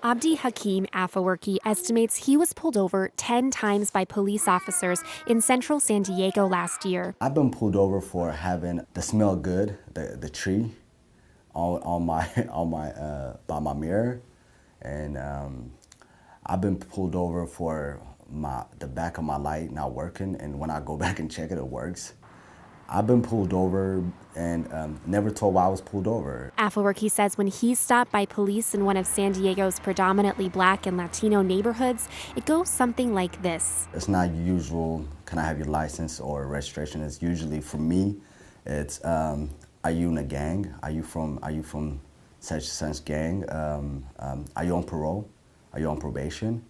Abdi Hakim Afewerki estimates he was pulled over 10 times by police officers in central San Diego last year. I've been pulled over for having the smell good, the tree, on my by my mirror, and I've been pulled over for the back of my light not working, and when I go back and check it, it works. I've been pulled over and never told why I was pulled over. Afewerki says when he's stopped by police in one of San Diego's predominantly Black and Latino neighborhoods, it goes something like this. It's not usual, can I have your license or registration? It's usually, for me, it's, are you in a gang? Are you from such gang? Are you on parole? Are you on probation?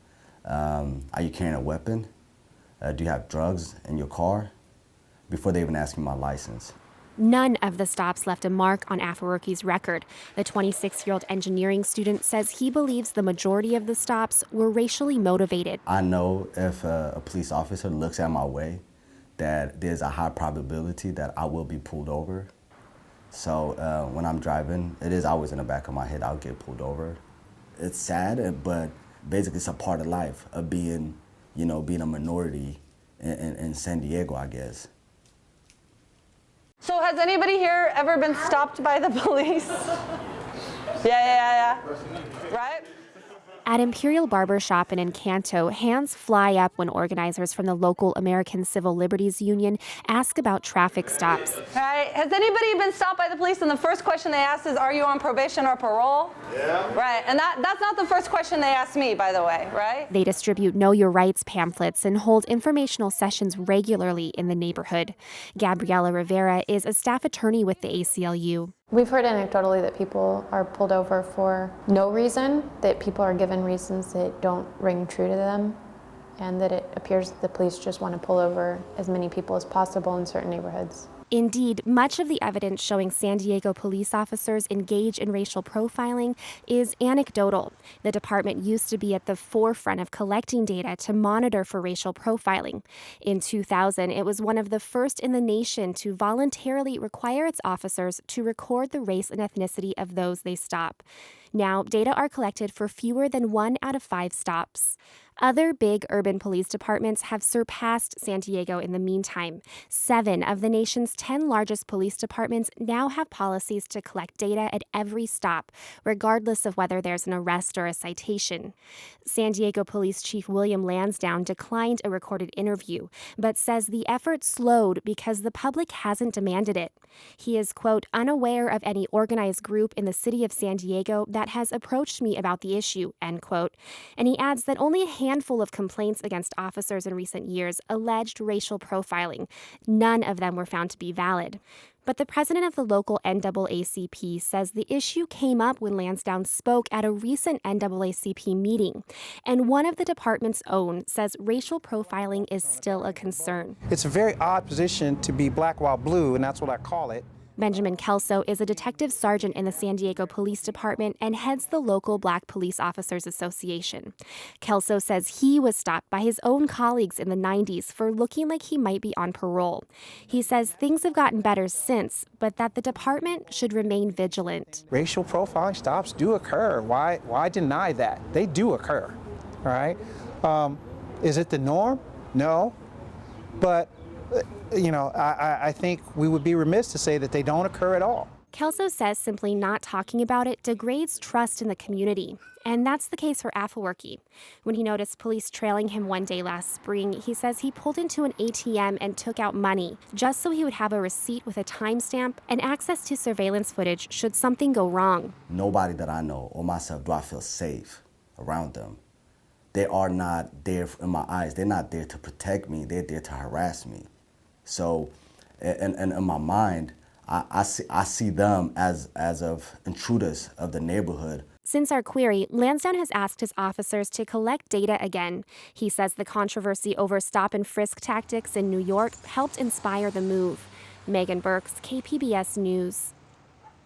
Are you carrying a weapon? Do you have drugs in your car? Before they even ask me my license. None of the stops left a mark on Afewerki's record. The 26-year-old engineering student says he believes the majority of the stops were racially motivated. I know if a police officer looks at my way, that there's a high probability that I will be pulled over. So when I'm driving, it is always in the back of my head, I'll get pulled over. It's sad, but basically it's a part of life of being a minority in San Diego, I guess. So has anybody here ever been stopped by the police? Yeah. Right? At Imperial Barber Shop in Encanto, hands fly up when organizers from the local American Civil Liberties Union ask about traffic stops. Right. Has anybody been stopped by the police and the first question they ask is, are you on probation or parole? Yeah. Right. And that's not the first question they ask me, by the way, right? They distribute Know Your Rights pamphlets and hold informational sessions regularly in the neighborhood. Gabriela Rivera is a staff attorney with the ACLU. We've heard anecdotally that people are pulled over for no reason, that people are given reasons that don't ring true to them, and that it appears that the police just want to pull over as many people as possible in certain neighborhoods. Indeed, much of the evidence showing San Diego police officers engage in racial profiling is anecdotal. The department used to be at the forefront of collecting data to monitor for racial profiling. In 2000, it was one of the first in the nation to voluntarily require its officers to record the race and ethnicity of those they stop. Now, data are collected for fewer than 1 out of 5 stops. Other big urban police departments have surpassed San Diego in the meantime. 7 of the nation's 10 largest police departments now have policies to collect data at every stop, regardless of whether there's an arrest or a citation. San Diego Police Chief William Lansdowne declined a recorded interview, but says the effort slowed because the public hasn't demanded it. He is, quote, unaware of any organized group in the city of San Diego that has approached me about the issue, end quote. And he adds that only a handful of complaints against officers in recent years alleged racial profiling. None of them were found to be valid. But the president of the local NAACP says the issue came up when Lansdowne spoke at a recent NAACP meeting. And one of the department's own says racial profiling is still a concern. It's a very odd position to be black while blue, and that's what I call it. Benjamin Kelso is a detective sergeant in the San Diego Police Department and heads the local Black Police Officers Association. Kelso says he was stopped by his own colleagues in the 90s for looking like he might be on parole. He says things have gotten better since, but that the department should remain vigilant. Racial profiling stops do occur. Why deny that? They do occur, all right? Is it the norm? No, but I think we would be remiss to say that they don't occur at all. Kelso says simply not talking about it degrades trust in the community. And that's the case for Afewerki. When he noticed police trailing him one day last spring, he says he pulled into an ATM and took out money just so he would have a receipt with a timestamp and access to surveillance footage should something go wrong. Nobody that I know or myself do I feel safe around them. They are not there in my eyes. They're not there to protect me. They're there to harass me. So, and in my mind, I see them as of intruders of the neighborhood. Since our query, Lansdowne has asked his officers to collect data again. He says the controversy over stop and frisk tactics in New York helped inspire the move. Megan Burks, KPBS News.